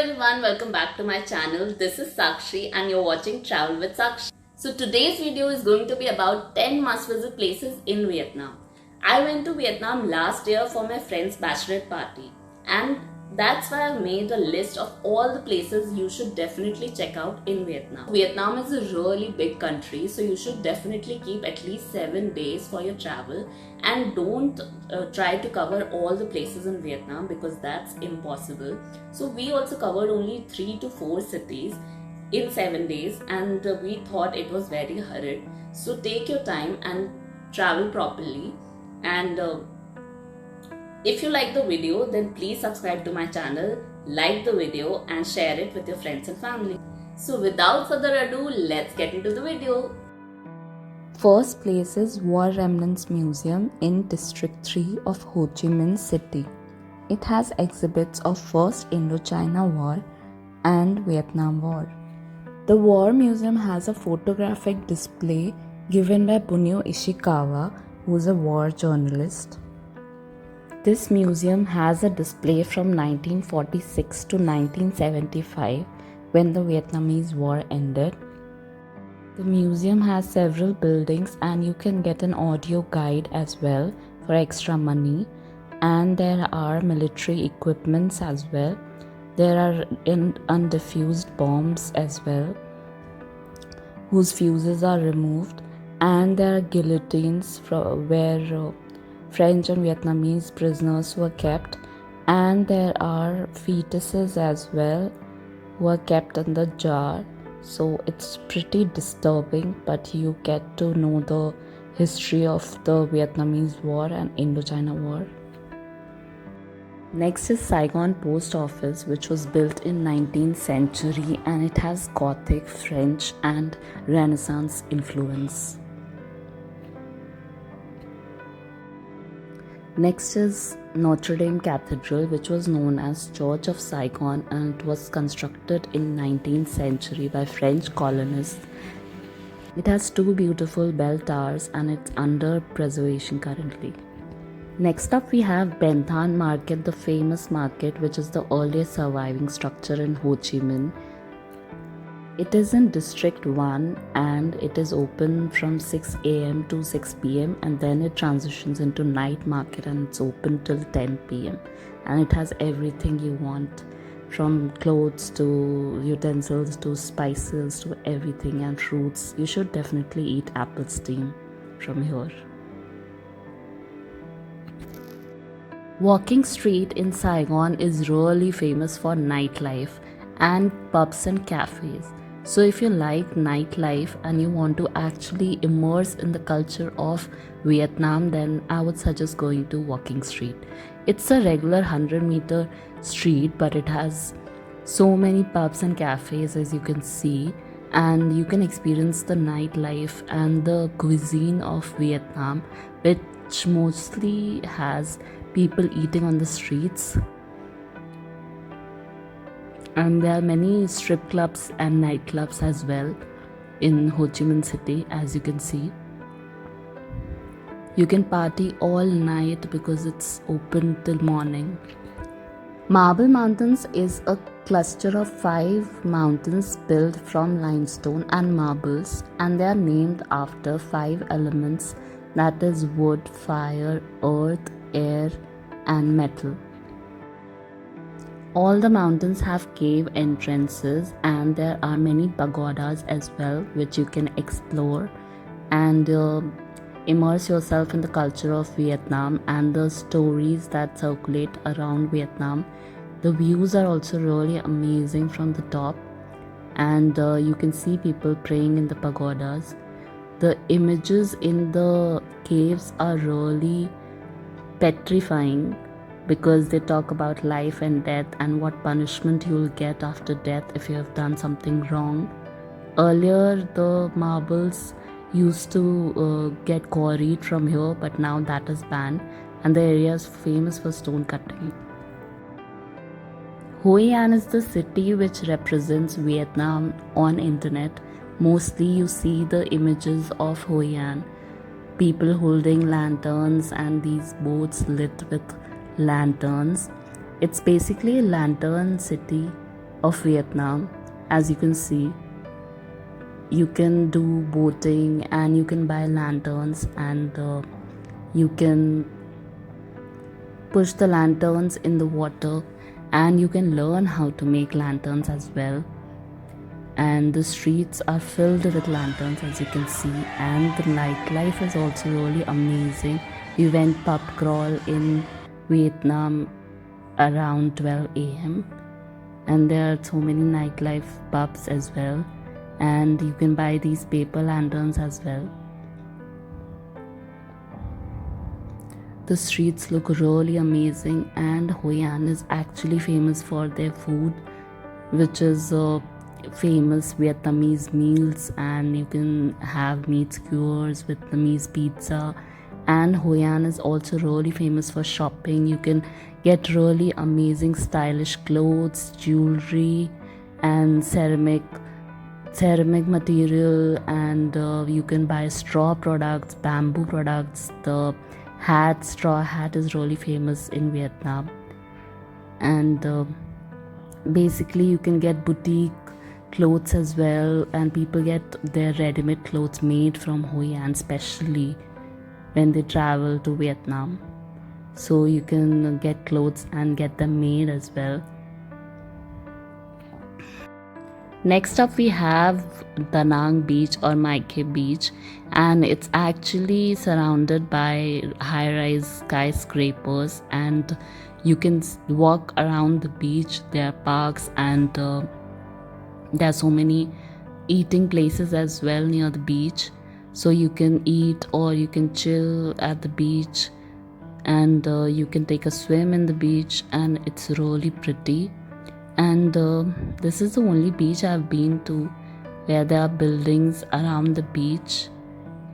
everyone, welcome back to my channel. This is Sakshi and you're watching Travel with Sakshi. So today's video is going to be about 10 must visit places in Vietnam. I went to Vietnam last year for my friend's bachelorette party and that's why I made a list of all the places you should definitely check out in Vietnam. Vietnam is a really big country, so you should definitely keep at least 7 days for your travel and don't try to cover all the places in Vietnam because that's impossible. So we also covered only 3 to 4 cities in 7 days and we thought it was very hurried. So take your time and travel properly, and if you like the video, then please subscribe to my channel, like the video and share it with your friends and family. So without further ado, let's get into the video. First place is War Remnants Museum in District 3 of Ho Chi Minh City. It has exhibits of First Indochina War and Vietnam War. The War Museum has a photographic display given by Bunyo Ishikawa, who is a war journalist. This museum has a display from 1946 to 1975 when the Vietnamese War ended. The museum has several buildings and you can get an audio guide as well for extra money, and there are military equipments as well. There are undiffused bombs as well whose fuses are removed, and there are guillotines where French and Vietnamese prisoners were kept, and there are fetuses as well who are kept in the jar. So it's pretty disturbing, but you get to know the history of the Vietnamese War and Indochina War. Next is Saigon Post Office, which was built in 19th century and it has Gothic, French and Renaissance influence. Next is Notre Dame Cathedral, which was known as Church of Saigon, and it was constructed in 19th century by French colonists. It has 2 beautiful bell towers and it's under preservation currently. Next up we have Ben Thanh Market, the famous market which is the earliest surviving structure in Ho Chi Minh. It is in District 1 and it is open from 6 a.m. to 6 p.m. and then it transitions into night market and it's open till 10 p.m. and it has everything you want, from clothes to utensils to spices to everything, and fruits. You should definitely eat apple steam from here. Walking Street in Saigon is really famous for nightlife and pubs and cafes. So if you like nightlife and you want to actually immerse in the culture of Vietnam, then I would suggest going to Walking Street. It's a regular 100-meter street, but it has so many pubs and cafes as you can see, and you can experience the nightlife and the cuisine of Vietnam, which mostly has people eating on the streets. And there are many strip clubs and nightclubs as well in Ho Chi Minh City, as you can see. You can party all night because it's open till morning. Marble Mountains is a cluster of 5 mountains built from limestone and marbles, and they are named after 5 elements, that is wood, fire, earth, air and metal. All the mountains have cave entrances and there are many pagodas as well which you can explore and immerse yourself in the culture of Vietnam and the stories that circulate around Vietnam. The views are also really amazing from the top, and you can see people praying in the pagodas. The images in the caves are really petrifying because they talk about life and death and what punishment you will get after death if you have done something wrong. Earlier the marbles used to get quarried from here, but now that is banned and the area is famous for stone cutting. Hoi An is the city which represents Vietnam on internet. Mostly you see the images of Hoi An, people holding lanterns and these boats lit with lanterns. It's basically a lantern city of Vietnam. As you can see, you can do boating and you can buy lanterns, and you can push the lanterns in the water, and you can learn how to make lanterns as well. And the streets are filled with lanterns, as you can see, and the nightlife is also really amazing. We went pub crawl in Vietnam around 12 a.m. and there are so many nightlife pubs as well, and you can buy these paper lanterns as well. The streets look really amazing, and Hoi An is actually famous for their food, which is famous Vietnamese meals, and you can have meat skewers, Vietnamese pizza. And Hoi An is also really famous for shopping. You can get really amazing stylish clothes, jewelry, and ceramic material, and you can buy straw products, bamboo products. The straw hat is really famous in Vietnam. And basically you can get boutique clothes as well, and people get their ready-made clothes made from Hoi An, especially when they travel to Vietnam. So you can get clothes and get them made as well. Next up we have Danang beach or Mai beach, and it's actually surrounded by high-rise skyscrapers, and you can walk around the beach. There are parks, and there are so many eating places as well near the beach, so you can eat or you can chill at the beach, and you can take a swim in the beach, and it's really pretty. And this is the only beach I've been to where there are buildings around the beach,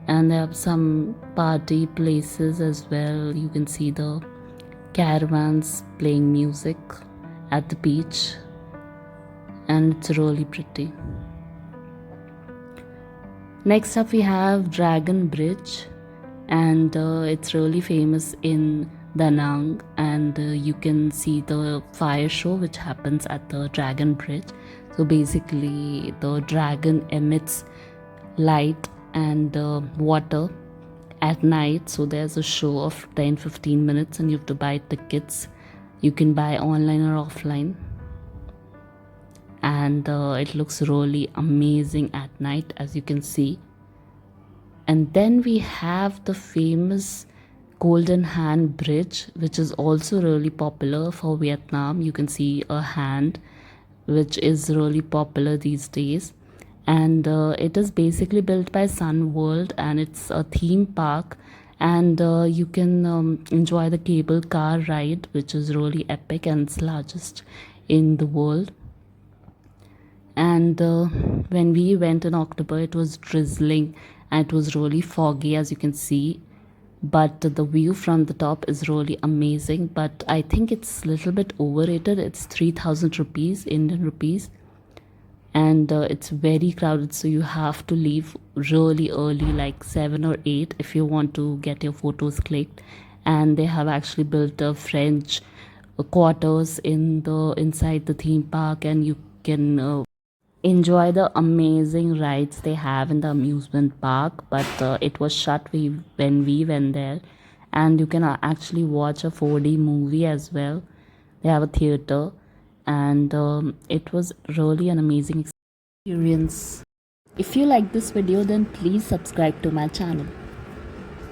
and there are some party places as well. You can see the caravans playing music at the beach, and it's really pretty. Next up we have Dragon Bridge, and it's really famous in Danang, and you can see the fire show which happens at the Dragon Bridge. So basically the dragon emits light and water at night, so there's a show of 10-15 minutes, and you have to buy tickets. You can buy online or offline, and it looks really amazing at night, as you can see. And then we have the famous Golden Hand Bridge, which is also really popular for Vietnam. You can see a hand, which is really popular these days, and it is basically built by Sun World, and it's a theme park, and you can enjoy the cable car ride, which is really epic and it's largest in the world. And when we went in October, it was drizzling and it was really foggy, as you can see, but the view from the top is really amazing. But I think it's a little bit overrated. It's 3,000 rupees, Indian rupees, and it's very crowded, so you have to leave really early, like 7 or 8, if you want to get your photos clicked. And they have actually built a French quarters inside the theme park, and you can enjoy the amazing rides they have in the amusement park. But it was shut when we went there, and you can actually watch a 4D movie as well. They have a theater, and it was really an amazing experience. If you like this video, then please subscribe to my channel.